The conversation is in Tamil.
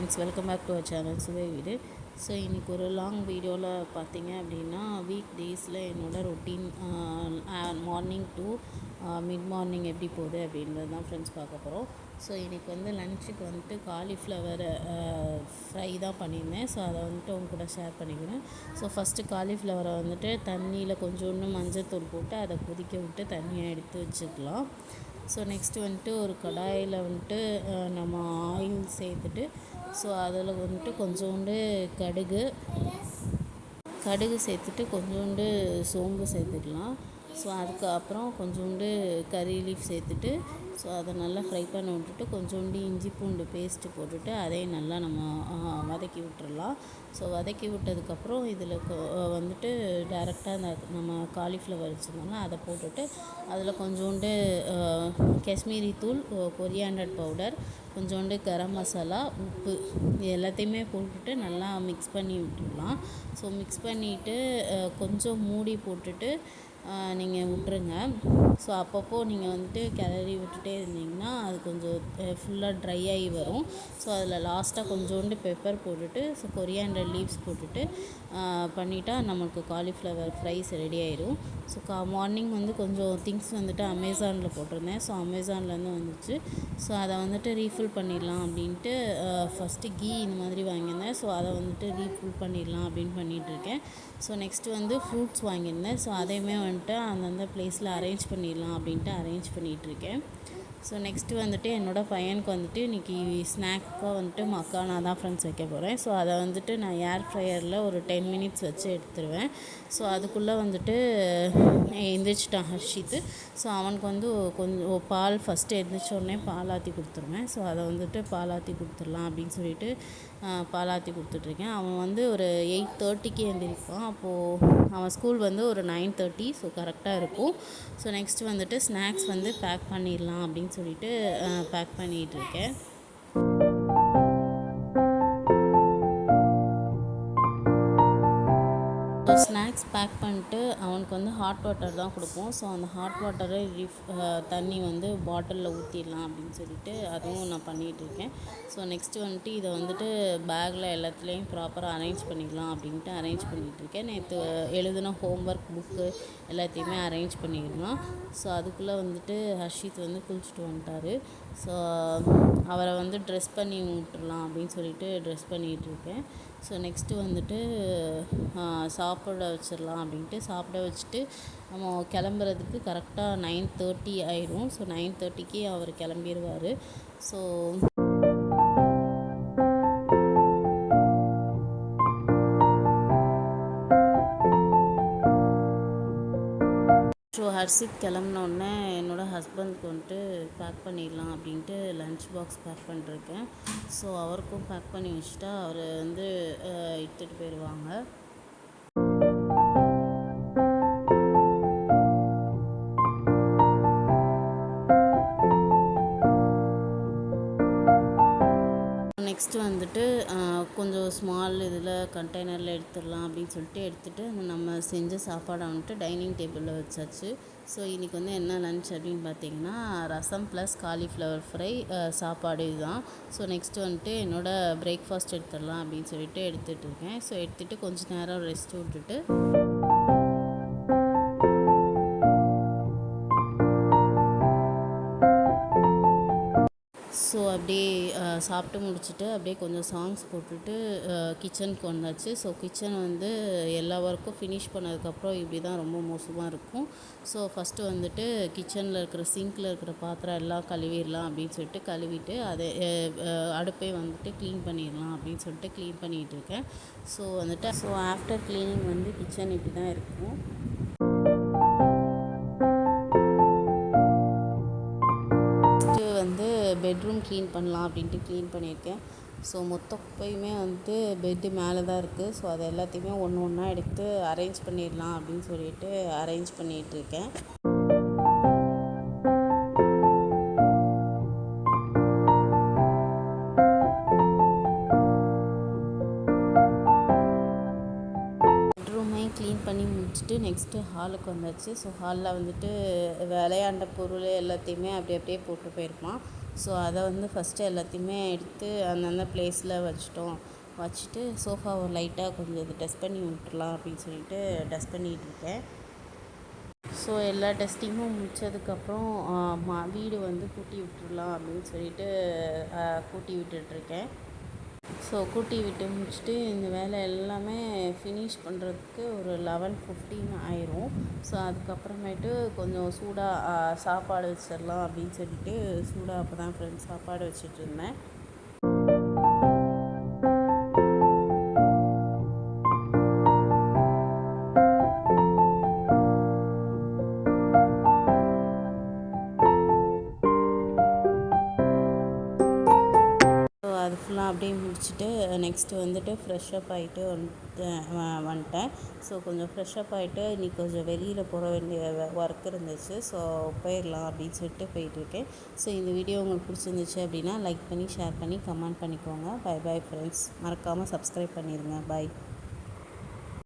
Friends, welcome back to our channel Suvai Veedu. So இன்றைக்கி ஒரு லாங் வீடியோவில் பார்த்தீங்க அப்படின்னா வீக் டேஸில் என்னோடய routine morning to mid morning எப்படி போகுது அப்படின்றது தான் ஃப்ரெண்ட்ஸ் பார்க்க போகிறோம். ஸோ இன்றைக்கி லஞ்சுக்கு காலிஃப்ளவர் ஃப்ரை தான் பண்ணியிருந்தேன். ஸோ அதை உங்க கூட ஷேர் பண்ணிக்கிறேன். ஸோ ஃபஸ்ட்டு காலிஃப்ளவரை தண்ணியில் கொஞ்சோண்டு மஞ்சத்தூள் போட்டு அதை கொதிக்க விட்டு தண்ணியை எடுத்து வச்சுக்கலாம். ஸோ நெக்ஸ்ட்டு ஒரு கடாயில் நம்ம ஆயில் சேர்த்துட்டு ஸோ அதில் கொஞ்சோண்டு கடுகு சேர்த்துட்டு கொஞ்சோண்டு சோம்பு சேர்த்துக்கலாம். ஸோ அதுக்கப்புறம் கொஞ்சோண்டு கறி லீஃப் சேர்த்துட்டு ஸோ அதை நல்லா ஃப்ரை பண்ண விட்டுட்டு கொஞ்சோண்டு இஞ்சி பூண்டு பேஸ்ட்டு போட்டுட்டு அதையும் நல்லா நம்ம வதக்கி விட்டுறலாம். ஸோ வதக்கி விட்டதுக்கப்புறம் இதில் டேரெக்டாக நம்ம காலிஃப்ளவர் வச்சுருந்தோம்னா அதை போட்டுட்டு அதில் கொஞ்சோண்டு காஷ்மீரி தூள், கொரியாண்டர் பவுடர், கொஞ்சோண்டு கரம் மசாலா, உப்பு இது எல்லாத்தையுமே போட்டுட்டு நல்லா மிக்ஸ் பண்ணி விட்டுடலாம். ஸோ மிக்ஸ் பண்ணிவிட்டு கொஞ்சம் மூடி போட்டுட்டு நீங்கள் விட்டுருங்க. ஸோ அப்பப்போ நீங்கள் கிளறி விட்டுட்டே இருந்தீங்கன்னா அது கொஞ்சம் ஃபுல்லாக ட்ரை ஆகி வரும். ஸோ அதில் லாஸ்ட்டாக கொஞ்சோண்டு பெப்பர் போட்டுட்டு ஸோ கொரியாண்டர் லீவ்ஸ் போட்டுட்டு பண்ணிட்டா நமக்கு காலிஃப்ளவர் ஃப்ரைஸ் ரெடி ஆயிடும். ஸோ மார்னிங் கொஞ்சம் திங்ஸ் அமேசானில் போட்டிருந்தேன். ஸோ அமேசான்லேருந்து வந்துச்சு. ஸோ அதை ரீஃபில் பண்ணிடலாம் அப்படின்ட்டு ஃபஸ்ட்டு கீ இந்த மாதிரி வாங்கியிருந்தேன். ஸோ அதை ரீஃபில் பண்ணிடலாம் அப்படின்னு பண்ணிகிட்ருக்கேன். ஸோ நெக்ஸ்ட்டு ஃப்ரூட்ஸ் வாங்கியிருந்தேன். ஸோ அதையுமே அந்தந்த ப்ளேஸில் அரேஞ்ச் பண்ணிடலாம் அப்படின்ட்டு அரேஞ்ச் பண்ணிகிட்ருக்கேன். ஸோ நெக்ஸ்ட்டு என்னோடய பையனுக்கு இன்றைக்கி ஸ்நாக்காக மக்கானா தான் ஃப்ரெண்ட்ஸ் வைக்க போகிறேன். ஸோ அதை நான் ஏர் ஃப்ரையரில் ஒரு 10 மினிட்ஸ் வச்சு எடுத்துருவேன். ஸோ அதுக்குள்ளே எந்திரிச்சிட்டான் ஹர்ஷித்து. ஸோ அவனுக்கு கொஞ்சம் பால் ஃபஸ்ட்டு எந்திரிச்சோடனே பால் ஆற்றி கொடுத்துருவேன். ஸோ அதை பால் ஆற்றி கொடுத்துடலாம் அப்படின்னு சொல்லிட்டு பால் ஆற்றி கொடுத்துட்ருக்கேன். அவன் ஒரு 8:30க்கு எந்திரிப்பான். அப்போது அவன் ஸ்கூல் ஒரு 9:30. ஸோ கரெக்டாக இருக்கும். ஸோ நெக்ஸ்ட்டு ஸ்நாக்ஸ் பேக் பண்ணிடலாம் அப்படின்னு சொல்லிட்டு பேக் பண்ணிகிட்ருக்கேன். ஸ்நாக்ஸ் பேக் பண்ணிட்டு அவனுக்கு ஹாட் வாட்டர் தான் கொடுப்போம். ஸோ அந்த ஹாட் வாட்டரை தண்ணி பாட்டிலில் ஊற்றிடலாம் அப்படின்னு சொல்லிட்டு அதுவும் நான் பண்ணிகிட்ருக்கேன். ஸோ நெக்ஸ்ட்டு இதை பேக்கில் எல்லாத்துலேயும் ப்ராப்பராக அரேஞ்ச் பண்ணிக்கலாம் அப்படின்ட்டு அரேஞ்ச் பண்ணிகிட்ருக்கேன். நேற்று எழுதின ஹோம்ஒர்க் புக்கு எல்லாத்தையுமே அரேஞ்ச் பண்ணிடலாம். ஸோ அதுக்குள்ளே ஹர்ஷித் குளிச்சுட்டு வந்துட்டார். ஸோ அவரை ட்ரெஸ் பண்ணி விட்டுடலாம் அப்படின்னு சொல்லிட்டு ட்ரெஸ் பண்ணிகிட்ருக்கேன். ஸோ நெக்ஸ்ட்டு சாப்பிட வச்சிடலாம் அப்படின்ட்டு சாப்பிட வச்சுட்டு நம்ம கிளம்புறதுக்கு கரெக்டாக 9:30 ஆயிடும். ஸோ 9:30க்கு அவர் கிளம்பிடுவார். ஸோ ஹர்ஷித் கிளம்புனோடனே என்னோடய ஹஸ்பண்ட்க்கு பேக் பண்ணிடலாம் அப்படின்ட்டு லன்ச் பாக்ஸ் பேக் பண்ணிருக்கேன். ஸோ அவருக்கும் பேக் பண்ணி வச்சுட்டா அவர் எடுத்துகிட்டு போயிடுவாங்க. நெக்ஸ்ட்டு கொஞ்சம் ஸ்மால் இதில் கண்டெய்னரில் எடுத்துடலாம் அப்படின்னு சொல்லிட்டு எடுத்துகிட்டு நம்ம செஞ்ச சாப்பாடை டைனிங் டேபிளில் வச்சாச்சு. ஸோ இன்றைக்கி என்ன லன்ச் அப்படின்னு பார்த்தீங்கன்னா ரசம் ப்ளஸ் காலிஃப்ளவர் ஃப்ரை சாப்பாடு இதுதான். ஸோ நெக்ஸ்ட்டு என்னோடய பிரேக்ஃபாஸ்ட் எடுத்துடலாம் அப்படின்னு சொல்லிட்டு எடுத்துகிட்ருக்கேன். ஸோ எடுத்துகிட்டு கொஞ்சம் நேரம் ரெஸ்ட் விட்டுட்டு ஸோ அப்படியே சாப்பிட்டு முடிச்சுட்டு அப்படியே கொஞ்சம் சாங்ஸ் போட்டுட்டு கிச்சனுக்கு வந்தாச்சு. ஸோ கிச்சன் எல்லா ஒர்க்கும் ஃபினிஷ் பண்ணதுக்கப்புறம் இப்படி தான் ரொம்ப மோசமாக இருக்கும். ஸோ ஃபஸ்ட்டு கிச்சனில் இருக்கிற சிங்கில் இருக்கிற பாத்திரம் எல்லாம் கழுவிடலாம் அப்படின்னு சொல்லிட்டு கழுவிட்டு அதை அடுப்பை க்ளீன் பண்ணிடலாம் அப்படின்னு சொல்லிட்டு க்ளீன் பண்ணிகிட்ருக்கேன். ஸோ ஆஃப்டர் க்ளீனிங் கிச்சன் இப்படி தான் இருக்கும். பெட்ரூம் க்ளீன் பண்ணலாம் அப்படின்ட்டு க்ளீன் பண்ணியிருக்கேன். ஸோ மொத்த குப்பையுமே பெட்டு மேலே தான் இருக்குது. ஸோ அதை எல்லாத்தையுமே ஒன்று ஒன்றா எடுத்து அரேஞ்ச் பண்ணிடலாம் அப்படின்னு சொல்லிட்டு அரேஞ்ச் பண்ணிகிட்ருக்கேன். க்ளீன் பண்ணி முடிச்சுட்டு நெக்ஸ்ட்டு ஹாலுக்கு வந்தாச்சு. ஸோ ஹாலில் விளையாண்ட பொருள் எல்லாத்தையுமே அப்படியே போட்டு போயிருப்பான். ஸோ அதை வந்து ஃபஸ்ட்டு எல்லாத்தையுமே எடுத்து அந்தந்த ப்ளேஸில் வச்சுட்டு சோஃபாவை லைட்டாக கொஞ்சம் இது டஸ்ட் பண்ணி விட்டுறலாம் அப்படின்னு சொல்லிட்டு டஸ்ட் பண்ணிகிட்டு இருக்கேன். ஸோ எல்லா டஸ்டிங்கும் முடித்ததுக்கப்புறம் வீடு வந்து கூட்டி விட்டுடலாம் அப்படின்னு சொல்லிட்டு கூட்டி விட்டுட்ருக்கேன். ஸோ கூட்டி விட்டு முடிச்சுட்டு இந்த வேலை எல்லாமே ஃபினிஷ் பண்ணுறதுக்கு ஒரு 11:15 ஆயிரும். ஸோ அதுக்கப்புறமேட்டு கொஞ்சம் சூடாக சாப்பாடு வச்சிடலாம் அப்படின்னு சொல்லிட்டு சூடாக அப்போ தான் ஃப்ரெண்ட்ஸ் சாப்பாடு வச்சிட்ருந்தேன். அது ஃபுல்லாக அப்படியே முடிச்சுட்டு நெக்ஸ்ட்டு வந்துட்டு ஃப்ரெஷ்ஷப் ஆகிட்டு வந்துட்டேன். ஸோ கொஞ்சம் ஃப்ரெஷ்ஷப் ஆகிட்டு இன்றைக்கி கொஞ்சம் வெளியில் போக வேண்டிய ஒர்க் இருந்துச்சு. ஸோ போயிடலாம் அப்படின்னு சொல்லிட்டு போயிட்டுருக்கேன். ஸோ இந்த வீடியோ உங்களுக்கு பிடிச்சிருந்துச்சு அப்படின்னா லைக் பண்ணி ஷேர் பண்ணி கமெண்ட் பண்ணிக்கோங்க. Bye friends. மறக்காமல் சப்ஸ்கிரைப் பண்ணிடுங்க. பை.